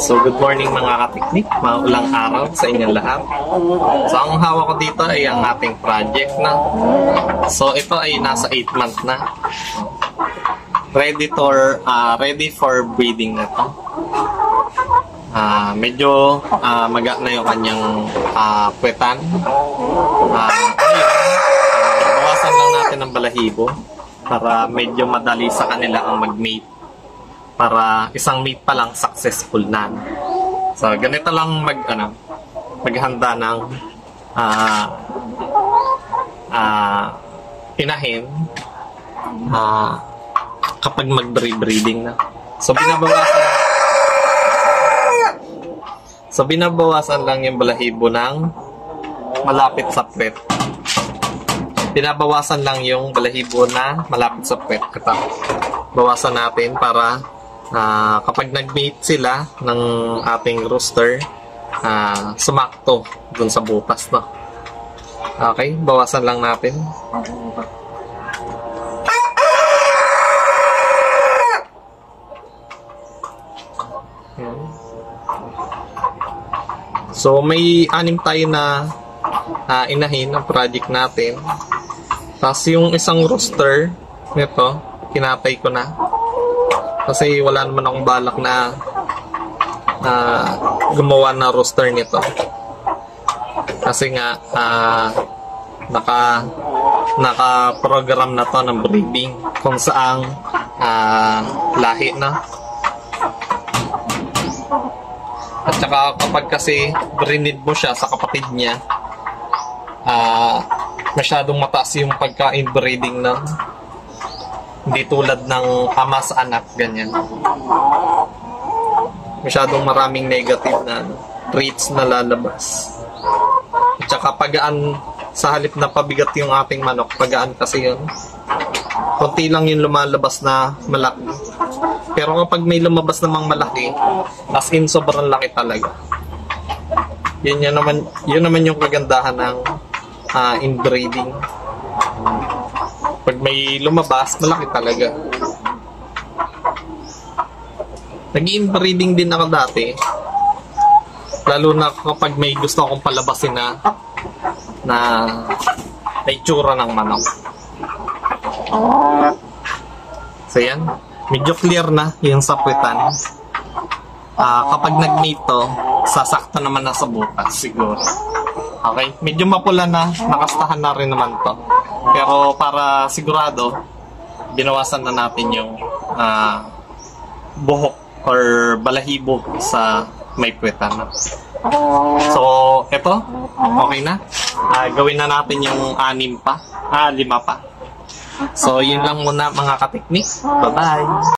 So good morning mga katiknik, maulang araw sa inyong lahat. So ang hawak ko dito ay ang ating project na. So ito ay nasa 8 month na. Ready for breeding na to. Medyo maga na yung kanyang puwetan. Bawasan lang natin ang balahibo para medyo madali sa kanila ang mag-mate. Para isang mate pa lang successful na. So ganito lang maghanda ng inahin kapag mag-breeding na. So binabawasan lang yung balahibo ng malapit sa puwet. Binabawasan lang yung balahibo na malapit sa puwet. Bawasan natin para kapag nag-mate sila ng ating rooster, sumakto dun sa butas, no? Okay, bawasan lang natin. So may 6 tayo na inahin ang project natin. Tapos yung isang rooster nito, kinatay ko na. Kasi wala naman akong balak na gumawa na rooster nito. Kasi nga naka-program na to ng breeding kung saang lahi na. At saka kapag kasi brinid mo siya sa kapatid niya, masyadong mataas yung pagka-inbreeding ng hindi tulad ng ama sa anak, ganyan. Masyadong maraming negative na traits na lalabas. At saka pagaan, sa halip na pabigat yung ating manok, pagaan kasi yun. Konti lang yung lumalabas na malaki. Pero kapag may lumabas namang malaki, as in sobrang laki talaga. Yun naman yung kagandahan ng inbreeding. Pag may lumabas, malaki talaga. Nag-inbreeding din ako dati. Lalo na kapag may gusto akong palabasin na itsura ng manok. So yan. Medyo clear na yung sapwitan. Kapag nag-mate to, sasakto naman na sa butas siguro. Okay, medyo mapula na, nakastahan na rin naman to. Pero para sigurado, binawasan na natin yung buhok or balahibo sa may puwetan na. So, eto, okay na. Gawin na natin yung 5 pa. So, yun lang muna mga kateknik. Bye-bye!